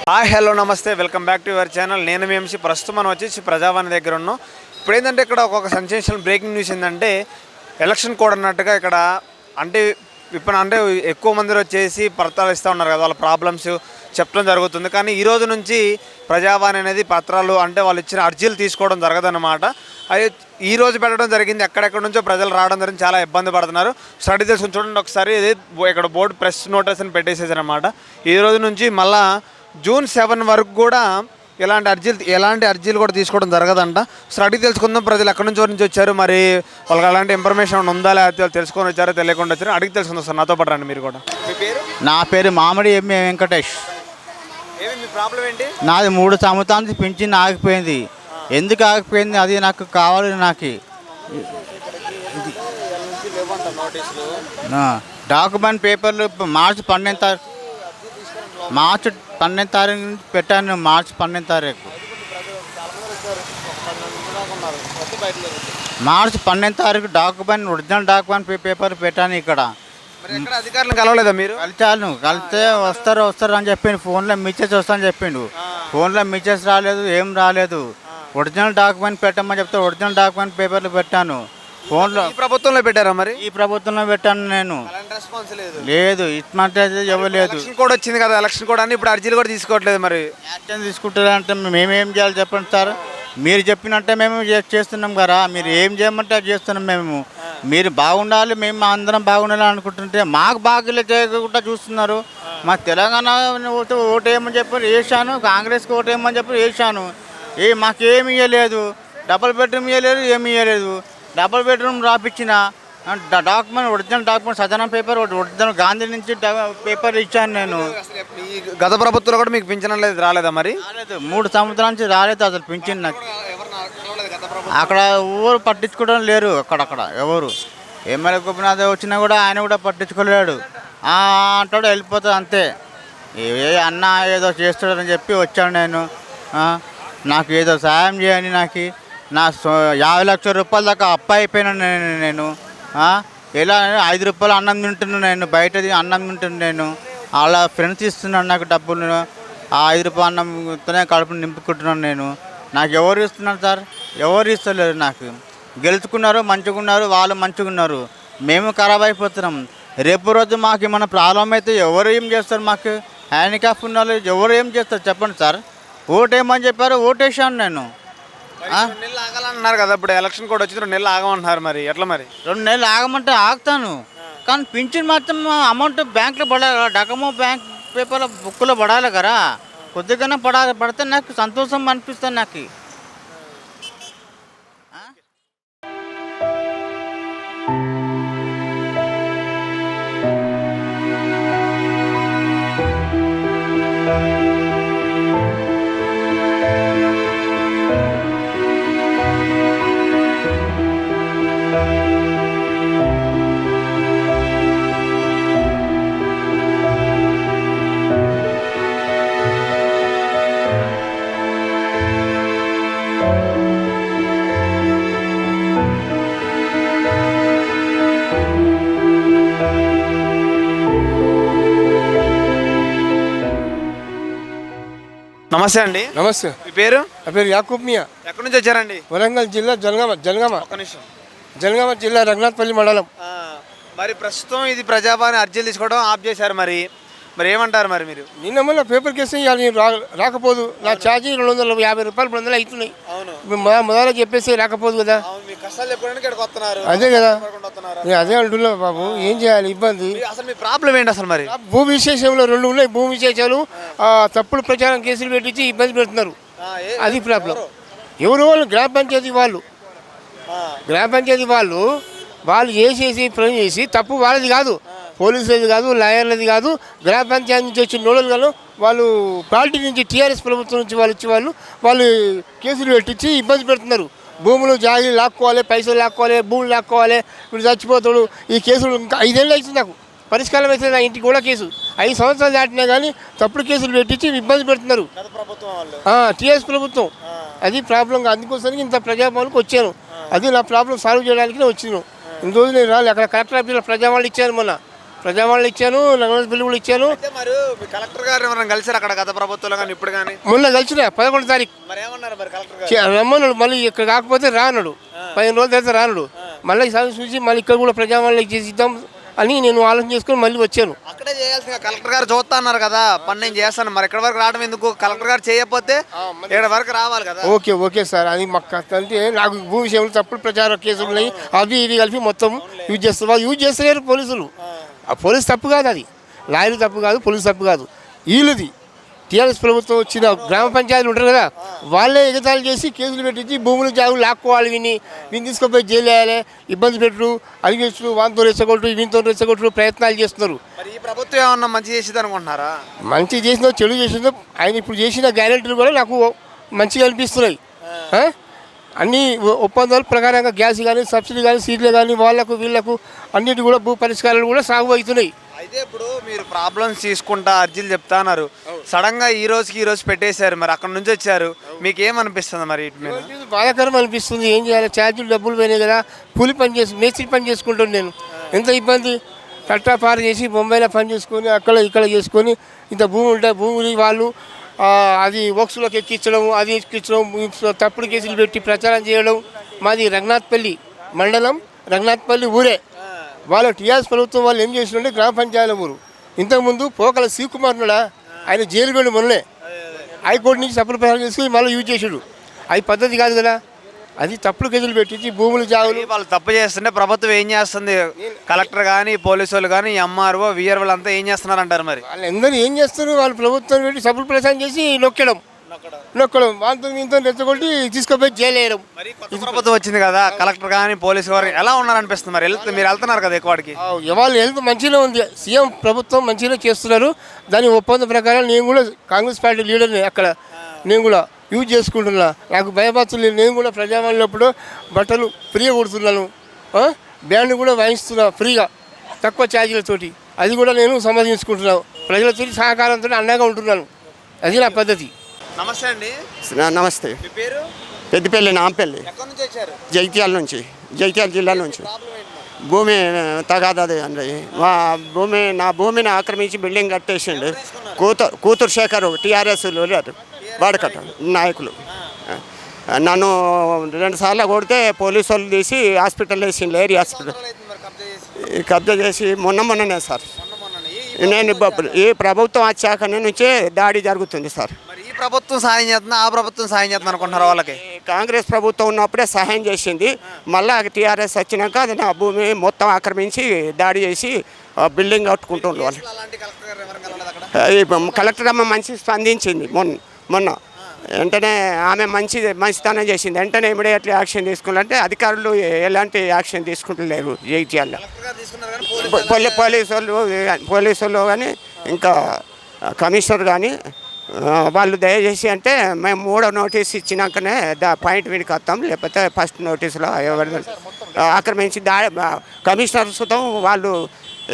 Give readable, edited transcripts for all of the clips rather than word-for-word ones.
Hi hello నమస్తే, welcome back to your channel. నేను మీ MC. ప్రస్తుతం మనం వచ్చేసి ప్రజావాణి దగ్గర ఉన్నాం. ఇప్పుడు ఏంటంటే ఇక్కడ ఒక సెన్సేషనల్ బ్రేకింగ్ న్యూస్ ఏంటంటే ఎలక్షన్ కోడ్ అన్నట్టుగా ఇక్కడ అంటే ఇప్పుడు అంటే ఎక్కువ మంది వచ్చేసి పత్రాలు ఇస్తూ ఉన్నారు కదా, వాళ్ళ ప్రాబ్లమ్స్ చెప్పడం జరుగుతుంది. కానీ ఈ రోజు నుంచి ప్రజావాణి అనేది పత్రాలు అంటే వాళ్ళు ఇచ్చిన అర్జీలు తీసుకోవడం జరగదన్నమాట. అది ఈ రోజు పెట్టడం జరిగింది. ఎక్కడెక్కడ నుంచో ప్రజలు రావడం జరిగింది, చాలా ఇబ్బంది పడుతున్నారు. స్టడీ చేసుకుని చూడండి ఒకసారి. ఇది ఇక్కడ బోర్డు ప్రెస్ నోటీస్ అని పెట్టేసేసారనమాట. ఈ రోజు నుంచి మళ్ళీ జూన్ 7 వరకు కూడా ఎలాంటి అర్జీలు కూడా తీసుకోవడం జరగదంట. సో అడిగి తెలుసుకుందాం ప్రజలు ఎక్కడి నుంచి వచ్చారు, మరి వాళ్ళకి అలాంటి ఇన్ఫర్మేషన్ ఉందా లేకపోతే తెలుసుకొని వచ్చారో తెలియకుండా వచ్చారు, అడిగి తెలుసుకుందాం. సార్ నాతో పాటు రండి మీరు కూడా. మీ పేరు? నా పేరు మామిడి ఎంఏ వెంకటేష్. ఏమి మీ ప్రాబ్లం ఏంటి? నాది 3 సంవత్సరాల నుంచి పింఛన్ ఆగిపోయింది. ఎందుకు ఆగిపోయింది అది నాకు కావాలి. నాకు డాక్యుమెంట్ పేపర్లు మార్చి 12 తారీఖు నుంచి పెట్టాను. మార్చి 12 తారీఖు డాక్యుమెంట్ ఒరిజినల్ డాక్యుమెంట్ పేపర్ పెట్టాను. ఇక్కడ అధికారులు కలవలేదా మీరు? కలిస్తే వస్తారు అని చెప్పిండు. ఫోన్లో మెసేజ్ వస్తాను చెప్పిండు. ఫోన్లో మెసేజ్ రాలేదు, ఏం రాలేదు. ఒరిజినల్ డాక్యుమెంట్ పెట్టమని చెప్తే ఒరిజినల్ డాక్యుమెంట్ పేపర్లు పెట్టాను. ఫోన్లో ప్రభుత్వంలో పెట్టారా? మరి ఈ ప్రభుత్వంలో పెట్టాను నేను. లేదు ఇట్మంటే ఇవ్వలేదు. ఎలక్షన్ కోడ్ వచ్చింది కదా, ఎలక్షన్ కోడ్ అని ఇప్పుడు అర్జీలు కూడా తీసుకోవట్లేదు. మరి యాక్షన్ తీసుకుంటారంటే మేమేం చేయాలి చెప్పండి సార్. మీరు చెప్పినట్టే మేము చేస్తున్నాం కదా. మీరు ఏం చేయమంటే అది చేస్తున్నాం మేము. మీరు బాగుండాలి, మేము అందరం బాగుండాలి అనుకుంటుంటే మాకు బాగా చేయకుండా చూస్తున్నారు. మా తెలంగాణ ఓటేయమని చెప్పి వేసాను, కాంగ్రెస్కి ఓటేయమని చెప్పి వేసాను. మాకేమి ఇవ్వలేదు. డబుల్ బెడ్రూమ్ ఇవ్వలేదు, ఏమి ఇవ్వలేదు. డబుల్ బెడ్రూమ్ రాపించిన డాక్యుమెంట్ ఒరిజినల్ డాక్యుమెంట్ సదనం పేపర్ ఒరిజినల్ గాంధీ నుంచి పేపర్ ఇచ్చాను నేను. గత ప్రభుత్వంలో కూడా మీకు పింఛన్ రాలేదా? మరి రాలేదు, 3 సంవత్సరాల నుంచి రాలేదు అసలు పింఛన్. నాకు అక్కడ ఎవరు పట్టించుకోవడం లేరు. అక్కడక్కడ ఎవరు ఎమ్మెల్యే గోపినాథ్ వచ్చినా కూడా ఆయన కూడా పట్టించుకోలేడు. అంటాడు వెళ్ళిపోతుంది అంతే. అన్న ఏదో చేస్తాడని చెప్పి వచ్చాను నేను. నాకు ఏదో సాయం చేయండి. నాకు నా 50 లక్షల రూపాయల దాకా అప్పు అయిపోయినాను నేను. ఎలా 5 రూపాయలు అన్నం తింటున్నాను నేను, బయటది అన్నం తింటున్నాను నేను. అలా ఫ్రెండ్స్ ఇస్తున్నాను నాకు డబ్బులు. ఆ 5 రూపాయలు అన్నంతోనే కడుపుని నింపుకుంటున్నాను నేను. నాకు ఎవరు ఇస్తున్నారు సార్? ఎవరు ఇస్తలేరు. నాకు గెలుచుకున్నారు, మంచిగా ఉన్నారు, వాళ్ళు మంచిగా ఉన్నారు, మేము ఖరాబ్ అయిపోతున్నాం. రేపు రోజు మాకు ఏమైనా ప్రాబ్లం అయితే ఎవరు ఏం చేస్తారు? మాకు హ్యాండిక్యాప్ ఉన్న వాళ్ళు ఎవరు ఏం చేస్తారు చెప్పండి సార్. ఓటేయమని చెప్పారు, ఓటేసాను నేను. 2 నెలలు ఆగాలన్నారు కదా, ఇప్పుడు ఎలక్షన్ కూడా వచ్చి 2 నెలలు ఆగమంటున్నారు. మరి ఎట్లా? మరి 2 నెలలు ఆగమంటే ఆగుతాను, కానీ పింఛన్ మాత్రం అమౌంట్ బ్యాంకులో పడాలి. డకమో బ్యాంక్ పేపర్లో బుక్లో పడాలి కదా. కొద్దిగానే పడితే నాకు సంతోషం అనిపిస్తుంది. నాకు నమస్తే అండి. నమస్తే. మీ పేరు? నా పేరు యాకూబ్ మియా. ఎక్కడి నుంచి వచ్చారండి? వరంగల్ జిల్లా జనగామ జిల్లా రఘునాథ్పల్లి మండలం. మరి ప్రస్తుతం ఇది ప్రజావాణి అర్జీలు తీసుకోవడం ఆఫ్ చేశారు. మరి ఏమంటారు? మరి మీరు నిన్న మొన్న పేపర్ కేసు రాకపోదు. నా ఛార్జీ 250 రూపాయలు 200 అవుతున్నాయి. మొదలు చెప్పేసి రాకపోదు కదా. అదే కదా, నేను అదే అంటున్నా బాబు. ఏం చేయాలి? ఇబ్బంది. అసలు మీ ప్రాబ్లం ఏంటి అసలు? మరి భూ విశేషంలో 2 ఉన్నాయి. భూ విశేషాలు తప్పుడు ప్రచారం కేసులు పెట్టించి ఇబ్బంది పెడుతున్నారు. అది ప్రాబ్లం. ఎవరు వాళ్ళు? గ్రామ పంచాయతీ వాళ్ళు చేసేసి పని చేసి తప్పు వాళ్ళది కాదు, పోలీసులది కాదు, లాయర్లది కాదు, గ్రామ పంచాయతీ నుంచి వచ్చిన నోడలు కాదు. వాళ్ళు పార్టీ నుంచి టీఆర్ఎస్ ప్రభుత్వం నుంచి వాళ్ళు కేసులు పెట్టించి ఇబ్బంది పెడుతున్నారు. భూములు జాగీలు లాక్కోవాలి, పైసలు లాక్కోవాలి, భూములు లాక్కోవాలి. ఇప్పుడు చచ్చిపోతాడు. ఈ కేసులు ఇంకా 5 ఏళ్ళు అవుతుంది నాకు. పరిష్కారం అవుతుంది. నా ఇంటికి కూడా కేసు 5 సంవత్సరాలు దాటినా కానీ తప్పుడు కేసులు పెట్టించి ఇబ్బంది పెడుతున్నారు టీఆర్ఎస్ ప్రభుత్వం. అది ప్రాబ్లం. అందుకోసానికి ఇంత ప్రజాభవన్కి వచ్చాను. అది నా ప్రాబ్లం సాల్వ్ చేయడానికి వచ్చినాను. ఇన్ని రోజులు నేను రాలేదు. అక్కడ కలెక్టర్ ఆఫీస్లో ప్రజావాళ్ళు ఇచ్చాను. మొన్న ప్రజావాళ్ళు ఇచ్చాను, రంగనాథపల్లి కూడా ఇచ్చాను. అయితే మరి మీ కలెక్టర్ గారు ఎవరైనా కలిసారు అక్కడ గత ప్రభుత్వంలో కానీ ఇప్పుడు కానీ? మొన్న కలిసిన 11 తారీఖు మరి ఏమన్నారు మరి కలెక్టర్ గారు? రమ్మన్నాడు, మళ్ళీ ఇక్కడ కాకపోతే రానడు, 15 రోజుల తర్వాత రానడు. మళ్ళీ ఈసారి చూసి మళ్ళీ ఇక్కడ కూడా ప్రజావాళ్ళకి చేసిద్దాం అని నేను ఆలోచన చేసుకొని మళ్ళీ వచ్చాను. అక్కడే చేయాల్సిన కలెక్టర్ గారు చూస్తా అన్నారు కదా, పని నేను చేస్తాను. మరి ఇక్కడ వరకు రావడం ఎందుకు? కలెక్టర్ గారు చేయకపోతే ఇక్కడ వరకు రావాలి కదా. ఓకే సార్, అది మాకు అంటే నాకు భూ విషయంలో తప్పుడు ప్రచార కేసులు ఉన్నాయి, అవి ఇవి కలిపి మొత్తం యూజ్ చేస్తారు. వాళ్ళు యూజ్ చేస్తలేరు పోలీసులు. ఆ పోలీసు తప్పు కాదు, అది లాయర్ తప్పు కాదు, పోలీసు తప్పు కాదు, వీళ్ళది. టీఆర్ఎస్ ప్రభుత్వం వచ్చిన గ్రామ పంచాయతీలు ఉంటారు కదా, వాళ్ళే ఎగతాళి చేసి కేసులు పెట్టించి భూములు జాగులు లాక్కోవాలి, వీని తీసుకుపోయి జైలు వేయాలి, ఇబ్బంది పెట్టరు, అది పెట్టరు, వాంతో రెచ్చగొట్టు వీనితో రెచ్చగొట్టు ప్రయత్నాలు చేస్తున్నారు. మరి ఈ ప్రభుత్వం ఏమన్నా మంచి చేసేది అనుకుంటున్నారా? మంచి చేసిందో చెడు చేసిందో ఆయన ఇప్పుడు చేసిన గ్యారెంటీలు కూడా నాకు మంచిగా అనిపిస్తున్నాయి. అన్ని ఒప్పందాల ప్రకారంగా గ్యాస్ కానీ సబ్సిడీ కానీ సీట్లు కానీ వాళ్ళకు వీళ్ళకు అన్నిటి కూడా భూ పరిష్కారాలు కూడా సాగు అవుతున్నాయి. అయితే ఇప్పుడు మీరు ప్రాబ్లమ్స్ తీసుకుంటా అర్జీలు చెప్తా అన్నారు, సడన్ గా ఈ రోజు పెట్టేశారు, మరి అక్కడ నుంచి వచ్చారు, మీకు ఏమనిపిస్తుంది మరి వీటి మీద? బాధాకరం అనిపిస్తుంది. ఏం చేయాలి, ఛార్జీలు డబ్బులు పోయినాయి కదా, కూలి పని చేసి మేస్త్రి పని చేసుకుంటాను నేను. ఎంత ఇబ్బంది, కట్టాపారు చేసి బొంబాయిలో పని చేసుకొని అక్కడ ఇక్కడ చేసుకొని ఇంత భూమి ఉంటే భూమిని వాళ్ళు అది ఓక్స్లోకి ఎక్కించడం, అది ఎక్కించడం, తప్పుడు కేసులు పెట్టి ప్రచారం చేయడం. మాది రంగనాథపల్లి మండలం, రంగనాథపల్లి ఊరే. వాళ్ళ టీఆర్ఎస్ ప్రభుత్వం వాళ్ళు ఏం చేసినంటే గ్రామ పంచాయతీ ఊరు. ఇంతకుముందు పోకల శివకుమార్ ఉన్నాడా, ఆయన జైలు వెళ్ళి మొన్నే హైకోర్టు నుంచి తప్పుడు ప్రచారం చేసుకుని మళ్ళీ యూజ్ చేసాడు. అది పద్ధతి కాదు కదా, అది తప్పుడు కేసులు పెట్టించి భూములు జాగులు. వాళ్ళు తప్పు చేస్తుంటే ప్రభుత్వం ఏం చేస్తుంది? కలెక్టర్ కానీ పోలీసు వాళ్ళు కానీ ఎంఆర్ఓ విఆర్ వాళ్ళు అంతా ఏం చేస్తున్నారు అంటారు? మరి వాళ్ళందరూ ఏం చేస్తారు, వాళ్ళు ప్రభుత్వం పెట్టి తప్పుడు ప్రచారం చేసి నొక్కడం వాళ్ళతో మీతో రెచ్చగొట్టి తీసుకుపోయి జైలు వేయడం. మరి కొత్త ప్రభుత్వం వచ్చింది కదా, కలెక్టర్ కానీ పోలీసు వారు ఎలా ఉన్నారనిపిస్తుంది? మరి మీరు వెళ్తున్నారు కదా ఎక్కువడికి? వాళ్ళు హెల్త్ మంచిగా ఉంది, సీఎం ప్రభుత్వం మంచిగా చేస్తున్నారు. దాని ఒప్పందం ప్రకారం నేను కూడా కాంగ్రెస్ పార్టీ లీడర్ని, అక్కడ నేను కూడా యూజ్ చేసుకుంటున్నా. నాకు భయపడుతుంది, నేను కూడా ప్రజావాళ్ళప్పుడు బట్టలు ఫ్రీగా కుడుతున్నాను, బ్యాండ్ కూడా వాయిస్తున్నా ఫ్రీగా తక్కువ ఛార్జీలతోటి. అది కూడా నేను సంపాదించుకుంటున్నాను, ప్రజలతో సహకారంతో అండగా ఉంటున్నాను. అది నా పద్ధతి. నమస్తే అండి. నమస్తే. మీ పేరు? పెద్దపల్లి నాంపల్లి, ఎక్కడి నుంచి వచ్చారు? జగిత్యాల జిల్లా నుంచి. భూమి తగాదది అండి, నా భూమిని ఆక్రమించి బిల్డింగ్ కట్టేసిండు కూతురు శేఖర్, టీఆర్ఎస్ వాడకట్ట నాయకులు. నన్ను 2 సార్లు కొడితే పోలీసు వాళ్ళు తీసి హాస్పిటల్ వేసిండు, ఏరియా హాస్పిటల్ కబ్జా చేసి మొన్ననే సార్. నేను ఈ ప్రభుత్వం వచ్చాక నుంచే దాడి జరుగుతుంది సార్. ఈ ప్రభుత్వం సాయం చేస్తున్నా, ఆ ప్రభుత్వం సాయం చేస్తుంది అనుకుంటున్నారు? వాళ్ళకి కాంగ్రెస్ ప్రభుత్వం ఉన్నప్పుడే సహాయం చేసింది, మళ్ళీ టీఆర్ఎస్ వచ్చినాక అది నా భూమి మొత్తం ఆక్రమించి దాడి చేసి బిల్డింగ్ కట్టుకుంటుండ్రు వాళ్ళు. కలెక్టర్ అమ్మ మంచి స్పందించింది మొన్న వెంటనే ఆమె మంచితనం చేసింది. వెంటనే ఇమీడియట్లీ యాక్షన్ తీసుకున్నారంటే అధికారులు ఎలాంటి యాక్షన్ తీసుకుంటలేరు జగిత్యాల. పోలీసు వాళ్ళు కానీ ఇంకా కమిషనర్ కానీ వాళ్ళు దయచేసి అంటే మేము 3వ నోటీస్ ఇచ్చినాకనే పాయింట్ వీడికి వస్తాం, లేకపోతే ఫస్ట్ నోటీసులో ఎవరి ఆక్రమించి కమిషనర్ సుతం వాళ్ళు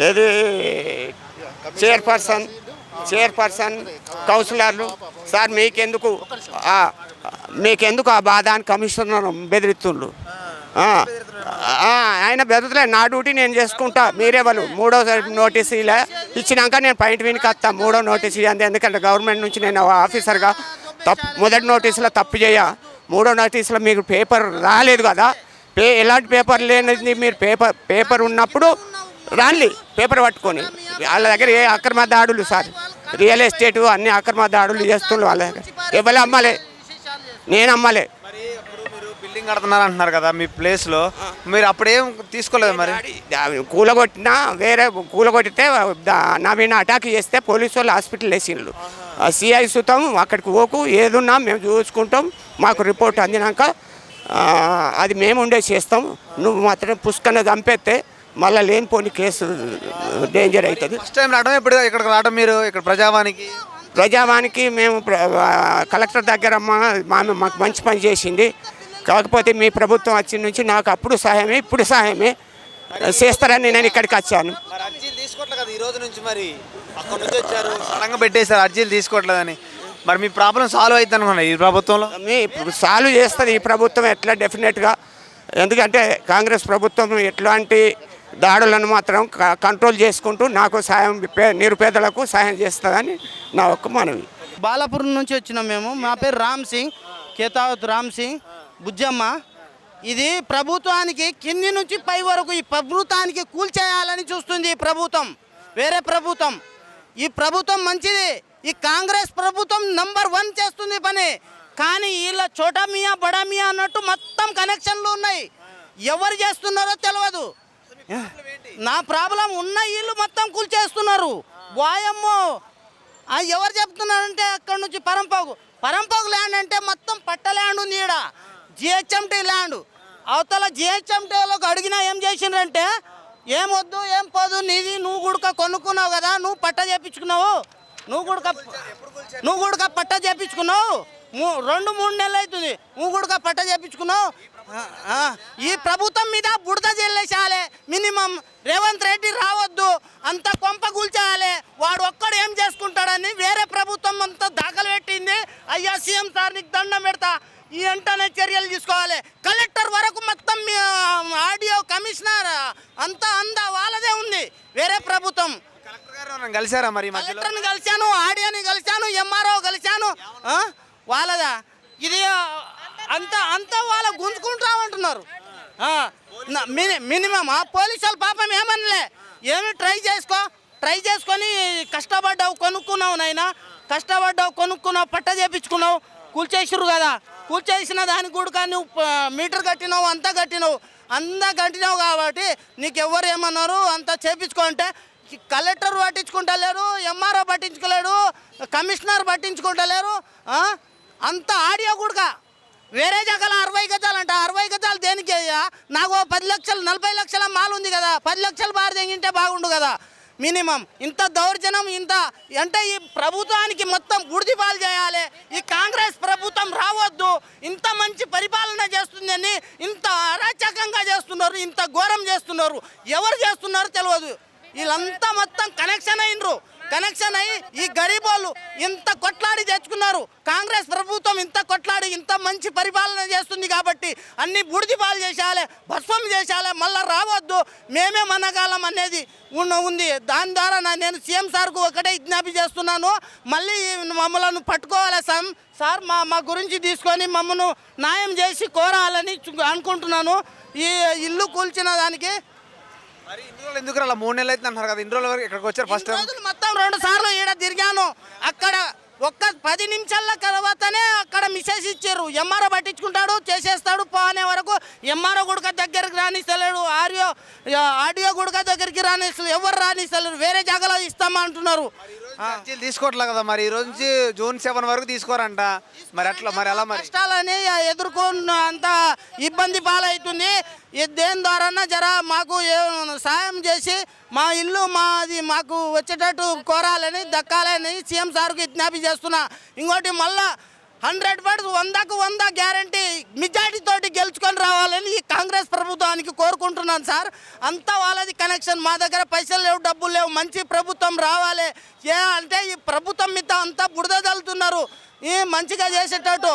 ఏది చైర్పర్సన్ కౌన్సిలర్లు సార్ మీకెందుకు ఆ బాధ అని కమిషనర్ బెదిరిస్తుండ్రు. ఆయన బెదరలే, నా డ్యూటీ నేను చేసుకుంటా, మీరే వాళ్ళు 3వ నోటీసు ఇలా ఇచ్చినాక నేను పాయింట్ వీనికి వస్తా. 3వ నోటీసు ఇవ్వండి, ఎందుకంటే గవర్నమెంట్ నుంచి నేను ఆఫీసర్గా మొదటి నోటీసులో తప్పు 3వ నోటీసులో మీకు పేపర్ రాలేదు కదా, ఎలాంటి పేపర్ లేనిది మీరు పేపర్ ఉన్నప్పుడు రాన్లి పేపర్ పట్టుకొని. వాళ్ళ దగ్గర ఏ అక్రమ దాడులు సార్, రియల్ ఎస్టేటు అన్ని అక్రమ దాడులు చేస్తుండ్రు వాళ్ళ దగ్గర. ఎవరు అమ్మలే, నేను అమ్మలే. బిల్డింగ్ కడుతున్నారు అంటున్నారు కదా మీ ప్లేస్లో, మీరు అప్పుడేం తీసుకోలేదు? మరి కూలగొట్టితే నా మీద అటాక్ చేస్తే పోలీసు వాళ్ళు హాస్పిటల్ వేసిండ్రు. సిఐ సుతం అక్కడికి పోకు, ఏదున్నా మేము చూసుకుంటాం, మాకు రిపోర్ట్ అందినాక అది మేము ఉండే చేస్తాం, నువ్వు మాత్రం పుష్కన్న చంపేస్తే మళ్ళీ లేనిపోని కేసు డేంజర్ అవుతుంది. ఫస్ట్ టైం రావడం ఎప్పుడు ఇక్కడికి రావడం మీరు ఇక్కడ ప్రజావానికి మేము కలెక్టర్ దగ్గర మాకు మంచి పని చేసింది. కాకపోతే మీ ప్రభుత్వం వచ్చిన నుంచి నాకు అప్పుడు సహాయమే ఇప్పుడు సహాయమే చేస్తారని నేను ఇక్కడికి వచ్చాను. పెట్టేశారు అర్జీలు తీసుకోవట్లేదని, మరి మీ ప్రాబ్లం సాల్వ్ అవుతుంది అనుకున్నా ఈ ప్రభుత్వంలో? సాల్వ్ చేస్తుంది ఈ ప్రభుత్వం ఎట్లా డెఫినెట్గా, ఎందుకంటే కాంగ్రెస్ ప్రభుత్వం ఎట్లాంటి దాడులను మాత్రం కంట్రోల్ చేసుకుంటూ నాకు సాయం నిరుపేదలకు సాయం చేస్తుందని నా ఒక్క మనవి. బాలాపూర్ నుంచి వచ్చినాం మేము. మా పేరు రామ్ సింగ్, కేతావత్ రామ్ సింగ్ బుజ్జమ్మ. ఇది ప్రభుత్వానికి కింది నుంచి పై వరకు ఈ ప్రభుత్వానికి కూల్చేయాలని చూస్తుంది ఈ ప్రభుత్వం, వేరే ప్రభుత్వం. ఈ ప్రభుత్వం మంచిది, ఈ కాంగ్రెస్ ప్రభుత్వం నంబర్ 1 చేస్తుంది పని. కానీ వీళ్ళ చోటా మియా బడా మియా అన్నట్టు మొత్తం కనెక్షన్లు ఉన్నాయి, ఎవరు చేస్తున్నారో తెలియదు. నా ప్రాబ్లం ఉన్న ఇల్లు మొత్తం కూల్చేస్తున్నారు. వాయమ్మో ఎవరు చెప్తున్నారంటే అక్కడ నుంచి పరంపోగు ల్యాండ్ అంటే మొత్తం పట్ట ల్యాండ్ ఉంది, ఈడ జిహెచ్ఎంటీ ల్యాండ్. అవతల జిహెచ్ఎంటీలోకి అడిగినా ఏం చేసిండ్రంటే ఏమొద్దు ఏం పోదు, నీది నువ్వు గుడక కొనుక్కున్నావు కదా, నువ్వు పట్ట చేపించుకున్నావు, నువ్వు గుడక పట్ట చేపించుకున్నావు, 2-3 నెలలు అవుతుంది, నువ్వు గుడక పట్ట చేపించుకున్నావు. ఈ ప్రభుత్వం మీద బుడద జల్లేసాలే, మినిమం రేవంత్ రెడ్డి రావద్దు, అంత కొంప కూల్చేయాలి. వాడు ఒక్కడు ఏం చేసుకుంటాడని వేరే ప్రభుత్వం అంతా దాఖలు పెట్టింది. అయ్యా సీఎం సార్ నీకు దండం పెడతా, ఈ వెంటనే చర్యలు తీసుకోవాలి. కలెక్టర్ వరకు మొత్తం ఆడియో కమిషనర్ అంతా వాళ్ళదే ఉంది, వేరే ప్రభుత్వం. కలిసారా మరి? కలెక్టర్ని కలిశాను, ఆడియోని కలిశాను, ఎంఆర్ఓ కలిశాను, వాళ్ళదా ఇది అంతా వాళ్ళ గుంజుకుంటా ఉంటున్నారు. మినిమం ఆ పోలీసులు పాపం ఏమనలే, ఏమి ట్రై చేసుకొని కష్టపడ్డావు, కొనుక్కున్నావు నాయనా, కష్టపడ్డావు, కొనుక్కున్నావు, పట్ట చేపించుకున్నావు, కూల్చేసిరు కదా, కూల్చేసిన దానికి కూడా నువ్వు మీటర్ కట్టినావు, అంతా కట్టినావు కాబట్టి నీకు ఎవరు ఏమన్నారు అంతా చేపించుకో అంటే కలెక్టర్ పట్టించుకుంటలేరు, ఎంఆర్ఓ పట్టించుకోలేడు, కమిషనర్ పట్టించుకుంటలేరు. అంత ఆడియో కూడా వేరే జగల 60 గజాలు అంట, 60 గజాలు దేనికి? నాకు 10 లక్షలు 40 లక్షల మాల్ ఉంది కదా, 10 లక్షలు బారి తెగింటే బాగుండు కదా. మినిమం ఇంత దౌర్జన్యం, ఇంత అంటే ఈ ప్రభుత్వానికి మొత్తం బుడిదిపాలు చేయాలి. ఈ కాంగ్రెస్ ప్రభుత్వం రావద్దు, ఇంత మంచి పరిపాలన చేస్తుందని ఇంత అరాచకంగా చేస్తున్నారు, ఇంత ఘోరం చేస్తున్నారు. ఎవరు చేస్తున్నారో తెలియదు. వీళ్ళంతా మొత్తం కనెక్షన్ అయ్యి ఈ గరీబోళ్ళు ఇంత కొట్లాడి తెచ్చుకున్నారు. కాంగ్రెస్ ప్రభుత్వం ఇంత కొట్లాడి ఇంత మంచి పరిపాలన చేస్తుంది కాబట్టి అన్ని బుడిదిపాలు చేసేయాలి, భస్వం చేసేయాలి, మళ్ళీ రావద్దు, మేమే మనగాలం అనేది ఉంది. దాని ద్వారా నేను సీఎం సార్కు ఒకటే విజ్ఞప్తి చేస్తున్నాను, మళ్ళీ మమ్మల్ని పట్టుకోవాలి సార్, మా గురించి తీసుకొని మమ్మల్ని న్యాయం చేసి కోరాలని అనుకుంటున్నాను. ఈ ఇల్లు కూల్చిన దానికి మరి ఇన్ని రోజులు ఎందుకు రాలా? 3 నెలలు అయితే అంటారు కదా, ఇన్ని రోజుల వరకు ఇక్కడికి వచ్చారు ఫస్ట్ టైం? మొత్తం 2 సార్లు ఈడ తిరిగాను. అక్కడ ఒక్క 10 నిమిషాల తర్వాతనే అక్కడ మెసేజ్ ఇచ్చారు, ఎంఆర్ఓ పట్టించుకుంటాడు, చేసేస్తాడు అనే వరకు ఎంఆర్ఓ గుడక దగ్గరికి రానిస్తలేడు, ఆడియో గుడక దగ్గరికి రానిస్తలేదు, ఎవరు రానిస్తలేరు, వేరే జాగాలో ఇస్తామంటున్నారు. తీసుకోవట్లే కదా మరి, ఈ రోజు నుంచి జూన్ 7 వరకు తీసుకోరంట. మరి అట్లా మరి ఎలా మరి? కష్టాలని ఎదుర్కొన్న అంత ఇబ్బంది పాలవుతుంది. దేని ద్వారా మాకు సాయం చేసి మా ఇల్లు మాకు వచ్చేటట్టు కోరాలని, దక్కాలని సీఎం సార్కు విజ్ఞప్తి చేస్తున్నా. ఇంకోటి మళ్ళా 100% 100కు 100 గ్యారంటీ మెజార్టీ తోటి గెలుచుకొని రావాలని ఈ కాంగ్రెస్ ప్రభుత్వానికి కోరుకుంటున్నాను సార్. అంతా వాళ్ళది కనెక్షన్, మా దగ్గర పైసలు లేవు, డబ్బులు లేవు, మంచి ప్రభుత్వం రావాలి. అంటే ఈ ప్రభుత్వం మీద అంతా బురద చల్లుతున్నారు. ఈ మంచిగా చేసేటట్టు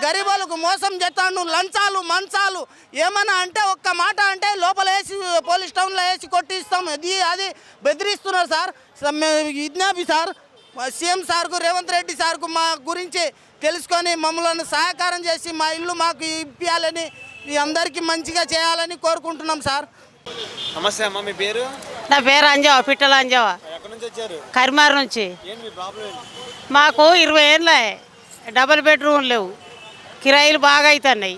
గరీబులకు మోసం చేస్తాను, లంచాలు మంచాలు ఏమన్నా అంటే ఒక్క మాట అంటే లోపల వేసి పోలీస్ స్టేషన్లో వేసి కొట్టిస్తాం, అది బెదిరిస్తున్నారు సార్. విజ్ఞప్తి సార్ సీఎం సార్కు, రేవంత్ రెడ్డి సార్కు మా గురించి తెలుసుకొని మమ్మల్ని సహకారం చేసి మా ఇల్లు మాకు ఇప్పించాలని, అందరికీ మంచిగా చేయాలని కోరుకుంటున్నాం సార్. నమస్తే అమ్మ, మీ పేరు? నా పేరు అంజవ, పిట్టల అంజవ, ఎక్కడి నుంచి వచ్చారు? కరిమార్ నుంచి. ఏంటి మీ ప్రాబ్లం ఏంటి? మాకు 20 ఏళ్ళ డబుల్ బెడ్రూమ్ లేవు, కిరాయిలు బాగా అవుతున్నాయి,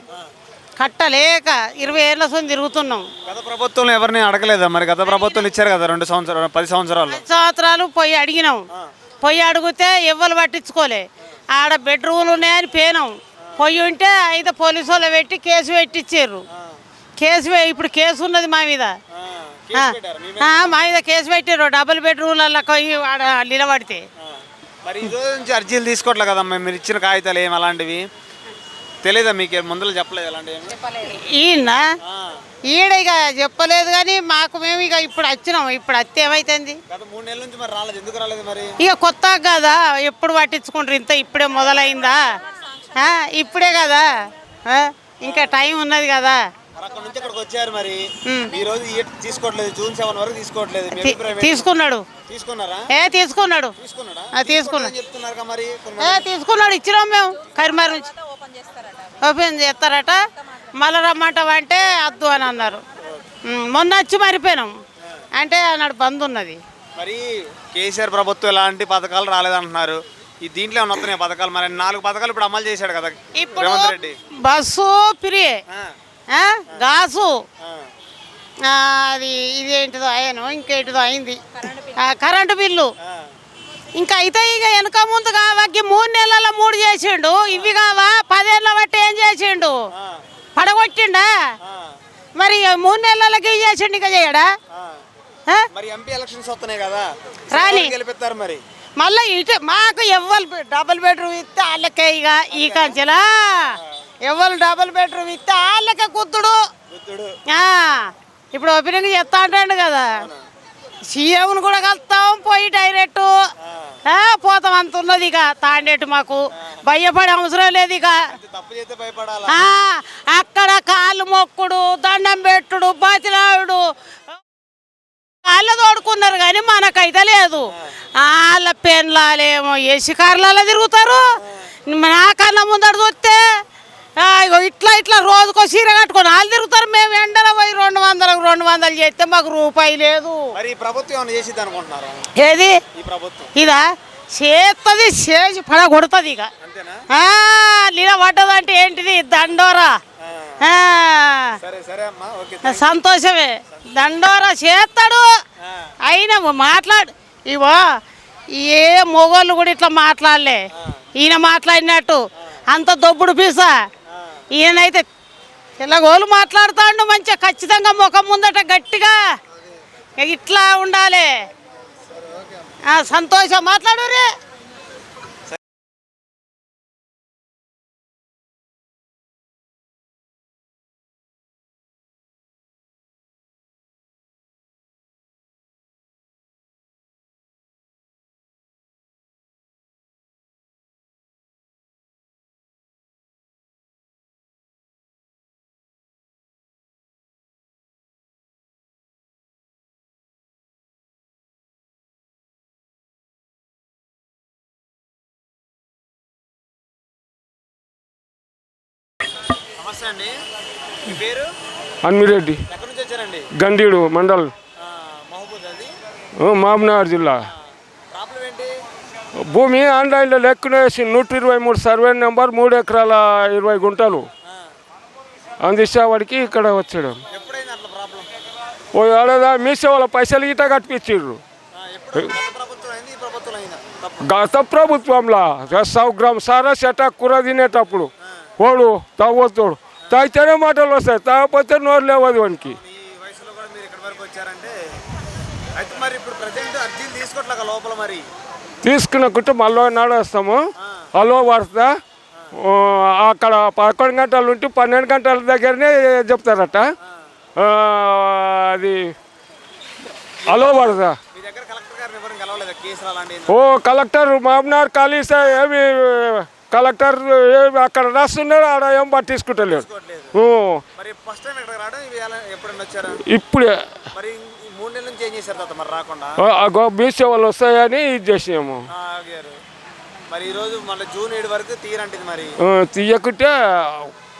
కట్టలేక 20 ఏళ్ళ సొంత తిరుగుతున్నాం. గత ప్రభుత్వంలో ఎవరిని అడగలేదా మరి? గత ప్రభుత్వం ఇచ్చారు కదా 2 సంవత్సరాలు 10 సంవత్సరాలు. 10 సంవత్సరాలు పోయి అడిగినాం, పోయి అడిగితే ఎవ్వరు పట్టించుకోలే. ఆడ బెడ్రూమ్లు ఉన్నాయని పోయినాం, పోయి ఉంటే అయితే పోలీసు వాళ్ళు పెట్టి కేసు పెట్టించారు. ఇప్పుడు కేసు ఉన్నది మా మీద, కేసు పెట్టారు. డబుల్ బెడ్రూమ్లలో ఆడ నిలబడితే. మరి ఈ రోజు నుంచి అర్జీలు తీసుకోవట్లే కదమ్మా, మీరు ఇచ్చిన కాగితాలు ఏమి అలాంటివి తెలీదా మీకు? ముందులో చెప్పలేదు అలాంటివి? ఈడ ఇక చెప్పలేదు కానీ మాకు మేము ఇక ఇప్పుడు వచ్చినాం. ఇప్పుడు అత్తే ఏమైతుంది? గత 3 నెలల నుంచి మరి రాలేదు, ఎందుకు రాలేదు మరి? ఇక కొత్త కదా, ఎప్పుడు పట్టించుకుంటారు, ఇంత ఇప్పుడే మొదలైందా? ఇప్పుడే కదా, ఇంకా టైం ఉన్నది కదా. అక్కడ నుంచి ఇక్కడికి వచ్చారు మరి ఈ రోజు తీసుకోవట్లేదు, జూన్ 7 వరకు తీసుకోవట్లేదు. మీ అభిప్రాయం ఏంటి? తీసుకున్నాడు. తీసుకున్నారా? తీసుకున్నాడు. తీసుకున్నాడా? తీసుకున్నాడు. చెప్తున్నారు మరి తీసుకున్నాడు. ఇచ్చినాం మేము కరీంనగర్ నుంచి. ఓపెన్ చేస్తారట, మళ్ళీ రమ్మంటావంటే వద్దు అని అన్నారు. మొన్న వచ్చి మరిపోయినాం అంటే అన్నాడు బంద్ ఉన్నది. మరి కేసీఆర్ ప్రభుత్వం ఎలాంటి పథకాలు రాలేదంటున్నారు. ఈ దీంట్లో ఏమైనా వస్తున్నాయి పథకాలు? మరి 4 పథకాలు ఇప్పుడు అమలు చేశాడు కదా ఇప్పుడు Revanth Reddy. Bus free, gas, అది ఇదేంటిదో అయ్యాను, ఇంకేంటిదో అయింది, కరెంటు బిల్లు ఇంకా అయితే ఇక వెనక ముందు కావాకి 3 నెలల 3 చేసిండు. ఇవి కావా 10 ఏళ్ళ బట్టి ఏం చేసిండు? పడగొట్టిండా? మరి 3 నెలలకి చేసిండు, ఇంకా చేయడా? మరి ఎంపీ ఎలక్షన్స్ వస్తున్నాయి కదా, రాని గెలిపిస్తారు మరి. మళ్ళీ ఇటు మాకు ఎవ్వరు డబుల్ బెడ్రూమ్ ఇస్తే వాళ్ళకే ఇక ఈ కంచెలా ఎవరు డబుల్ బెడ్రూమ్ ఇస్తే వాళ్ళకే కుత్తుడు. ఇప్పుడు ఓపెనింగ్ చెప్తా అంటాడు కదా, సీఎంను కూడా కలుస్తాం పోయి డైరెక్ట్ పోతాం. అంత ఉన్నది ఇక తాండేటు, మాకు భయపడే అవసరం లేదు ఇక. అక్కడ కాళ్ళు మొక్కుడు, దండం పెట్టుడు, బాతిలాడు వాళ్ళు తోడుకున్నారు కానీ మనకైతే లేదు. వాళ్ళ పెన్లాలేమో ఏసీ కార్లలో తిరుగుతారు. నాకన్నా ముందడు చూస్తే ఇట్లా రోజుకో చీర కట్టుకొని వాళ్ళు తిరుగుతారు. మేము ఎండల పోయి 200 చేస్తే మాకు రూపాయి లేదు. ఏది ఇదా చేస్తుంది, చేసి పడగొడుతుంది ఇక. లీల పడ్డదంటే ఏంటిది? దండోరా. సంతోషమే, దండోరా చేస్తాడు. అయినా మాట్లాడు ఇవో ఏ మొగోళ్ళు కూడా ఇట్లా మాట్లాడలే. ఈయన మాట్లాడినట్టు అంత దొబ్బుడు పీసా. ఈయనైతే తెల్లగోలు మాట్లాడుతాడు మంచిగా, ఖచ్చితంగా ముఖం ముందట గట్టిగా ఇట్లా ఉండాలి. సంతోషం మాట్లాడు రే. నమస్తే అండి, మీ పేరు? అన్మిరెడ్డి, ఎక్కడి నుంచి వచ్చారండి? గండీడు మండల్, మహబూబ్నగర్ జిల్లా. ప్రాబ్లం ఏంటి? భూమి ఆన్లైన్లో లెక్కనేసి 123 సర్వే నెంబర్ 3 ఎకరాల 20 గుంటలు అందించేవాడికి ఇక్కడ వచ్చాడు. ఎప్పుడైంది అట్లా ప్రాబ్లం? ఓ ఏడాది మీసే వాళ్ళ పైసలు గిట్ట కట్టించారు. గత ప్రభుత్వంలో 100 గ్రామ్ సారా చెట్ట కూర తినేటప్పుడు వాడు తాగొస్తాడు, తాగితేనే మాటలు వస్తాయి, తాగకపోతే నోరు లేవదు వానికి. తీసుకున్నకుంటే మళ్ళీ నడుస్తాము, అలో పడతా. అక్కడ 11 గంటలు ఉంటే 12 గంటల దగ్గరనే చెప్తారట. అది అలో పడతా. ఓ కలెక్టర్ మహబూబ్నగర్ కలిస్తే ఏమి కలెక్టర్ అక్కడ రాస్తున్నారు, ఆడ ఏం పట్టించుకుంటలేడు. ఇప్పుడే బీసీ వాళ్ళు వస్తాయని ఇది చేసాము. తీయకుంటే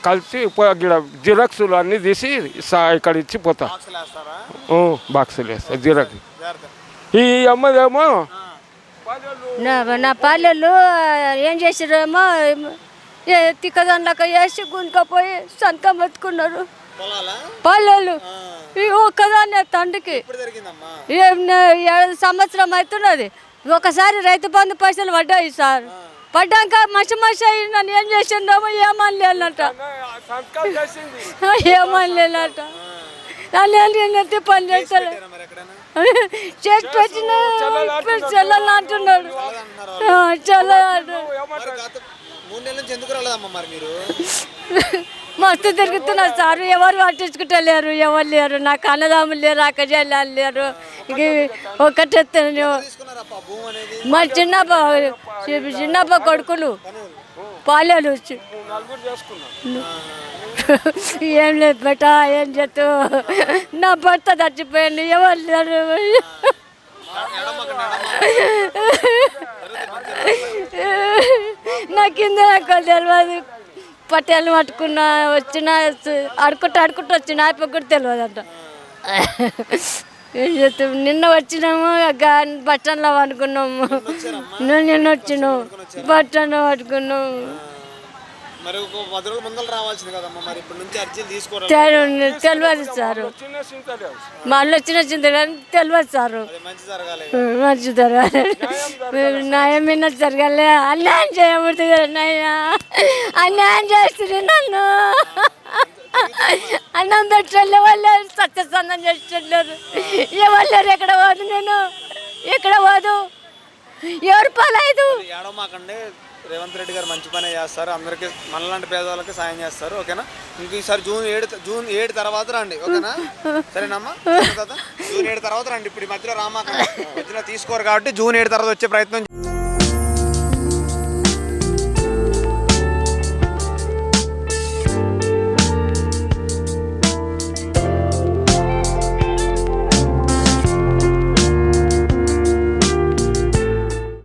కలిసి ఇక్కడ జిరాక్సులు అన్నీ తీసి ఇక్కడ ఇచ్చి పోతా. బాక్సులు వేస్తా జిరాక్స్. ఈ అమ్మదేమో నా పల్లెలు ఏం చేసారేమో తిక్కదండక వేసి గుంజుకపోయి సంతకం పెట్టుకున్నారు. పల్లెలు ఈ ఒక్కదాన్నే తండ్రికి 7 సంవత్సరం అవుతున్నది. ఒకసారి రైతు బంధు పైసలు పడ్డాయి సార్. పడ్డాక మసి అయ్యి నన్ను ఏం చేసిందేమో ఏమనలేనట, ఏమనలేనట. నన్ను ఏంటి పని చేస్తారు చేసి పెట్టిన చెల్లెలు అంటున్నాడు. మస్తు తిరుగుతున్నారు సార్, ఎవరు పట్టించుకుంటలేరు, ఎవరు లేరు. నాకు అన్నదమ్ములు లేరు, అక్క చెల్లెలు లేరు. ఇక ఒకటే మా చిన్నప్ప కొడుకులు పాలేలు ఏం లేదు బెట, ఏం చేస్తావు? నా భర్త చచ్చిపోయింది, ఎవరు లేరు. నా కింద నాకు తెలియదు. పట్టేలు పట్టుకున్నా, వచ్చిన అడుకుంటూ వచ్చిన అయిపోయి కూడా తెలియదు అంట. ఏం చేస్తాం? నిన్న వచ్చినాము, బస్ స్టాండ్లో పడుకున్నాము. నిన్న వచ్చినాము, బస్ స్టాండ్లో పట్టుకున్నాము. మరి ఒక 10 రోజుల ముందర రావాల్సింది కదమ్మా, మరి ఇప్పటి నుంచి అర్జీలు తీసుకోవాలి. తెలియదు సారు, మళ్ళీ వచ్చిన తెలియదు సారు. మంచి జరగాలి. మంచి జరగాలి, న్యాయమైన జరగాలి. అన్యాయం చేయబడుతుంది నాయన, అన్యాయం చేస్తుంది నన్ను. అన్నం పెట్టలే వాళ్ళు, సత్యసందం చేసేటలేరు. ఎవరు లేరు. ఎక్కడ పోదు నేను, ఎక్కడ పోదు, ఎవరు పాలైదు. ఏడవమాకండి, రేవంత్ రెడ్డి గారు మంచి పనే చేస్తారు. అందరికీ మనలాంటి పేదవాళ్ళకి సాయం చేస్తారు. ఓకేనా? ఇంకోసారి జూన్ 7 తర్వాత రండి. ఓకేనా? సరేనమ్మా? జూన్ 7 తర్వాత రండి. ఇప్పుడు ఈ మధ్యలో రామాకండి, మధ్యలో తీసుకోరు కాబట్టి జూన్ 7 తర్వాత వచ్చే ప్రయత్నం